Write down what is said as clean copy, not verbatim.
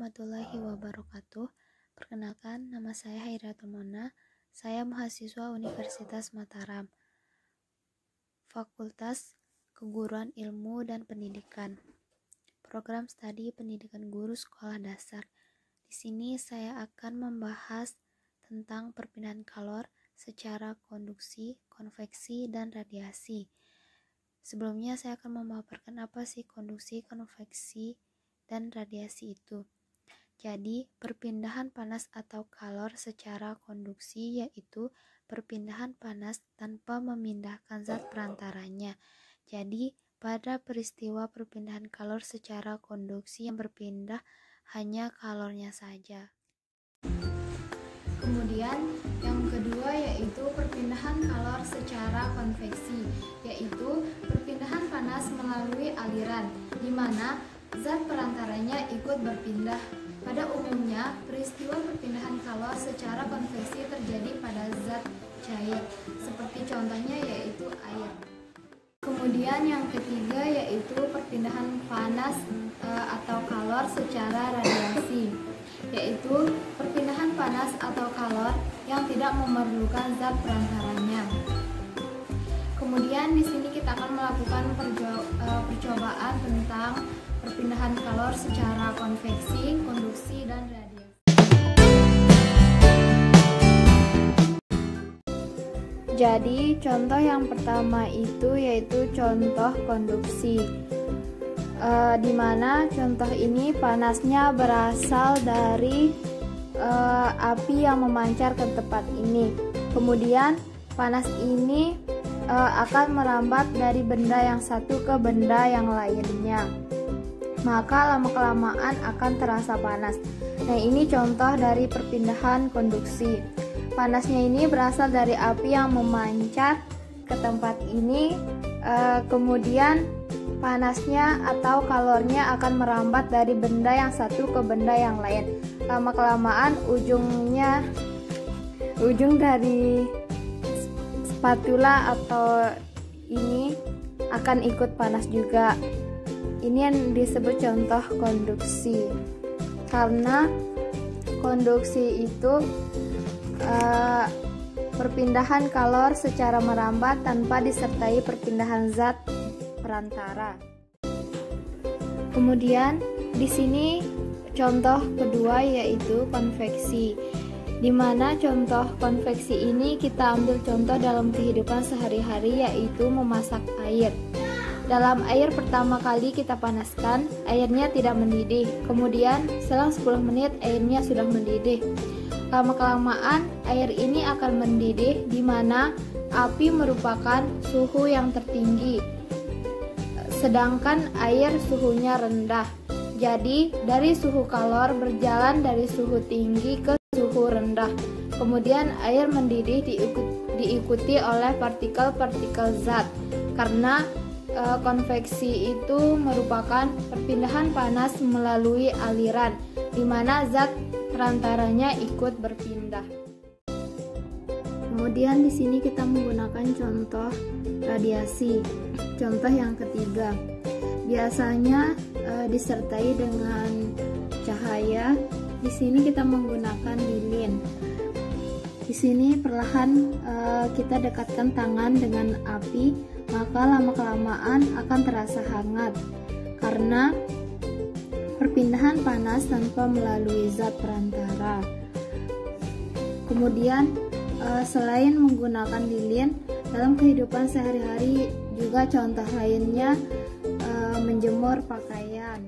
warahmatullahi wabarakatuh. Perkenalkan, nama saya Hairatul Mona. Saya mahasiswa Universitas Mataram, Fakultas Keguruan Ilmu dan Pendidikan, Program Studi Pendidikan Guru Sekolah Dasar. Di sini saya akan membahas tentang perpindahan kalor secara konduksi, konveksi, dan radiasi. Sebelumnya saya akan memaparkan apa sih konduksi, konveksi, dan radiasi itu. Jadi, perpindahan panas atau kalor secara konduksi yaitu perpindahan panas tanpa memindahkan zat perantaranya. Jadi, pada peristiwa perpindahan kalor secara konduksi yang berpindah hanya kalornya saja. Kemudian, yang kedua yaitu perpindahan kalor secara konveksi, yaitu perpindahan panas melalui aliran, di mana zat perantaranya ikut berpindah. Pada umumnya, peristiwa perpindahan kalor secara konveksi terjadi pada zat cair, seperti contohnya yaitu air. Kemudian yang ketiga yaitu perpindahan panas atau kalor secara radiasi, yaitu perpindahan panas atau kalor yang tidak memerlukan zat perantaranya. Kemudian di sini kita akan melakukan percobaan tentang perpindahan kalor secara konveksi, konduksi, dan radiasi. Jadi contoh yang pertama itu yaitu contoh konduksi, di mana contoh ini panasnya berasal dari api yang memancar ke tempat ini. Kemudian panas ini akan merambat dari benda yang satu ke benda yang lainnya, maka lama-kelamaan akan terasa panas. Nah, ini contoh dari perpindahan konduksi. Panasnya ini berasal dari api yang memancar ke tempat ini, kemudian panasnya atau kalornya akan merambat dari benda yang satu ke benda yang lain. Lama-kelamaan ujung dari spatula atau ini akan ikut panas juga. Ini yang disebut contoh konduksi. Karena konduksi itu perpindahan kalor secara merambat tanpa disertai perpindahan zat perantara. Kemudian di sini contoh kedua yaitu konveksi, di mana contoh konveksi ini kita ambil contoh dalam kehidupan sehari-hari yaitu memasak air. Dalam air pertama kali kita panaskan, airnya tidak mendidih. Kemudian selang 10 menit airnya sudah mendidih. Lama-kelamaan air ini akan mendidih, di mana api merupakan suhu yang tertinggi, sedangkan air suhunya rendah. Jadi dari suhu kalor berjalan dari suhu tinggi ke suhu rendah. Kemudian air mendidih diikuti oleh partikel-partikel zat. Karena konveksi itu merupakan perpindahan panas melalui aliran, di mana zat perantaranya ikut berpindah. Kemudian di sini kita menggunakan contoh radiasi. Contoh yang ketiga, biasanya disertai dengan cahaya. Di sini kita menggunakan lilin. Di sini perlahan kita dekatkan tangan dengan api, maka lama-kelamaan akan terasa hangat karena perpindahan panas tanpa melalui zat perantara. Kemudian selain menggunakan lilin, dalam kehidupan sehari-hari juga contoh lainnya menjemur pakaian.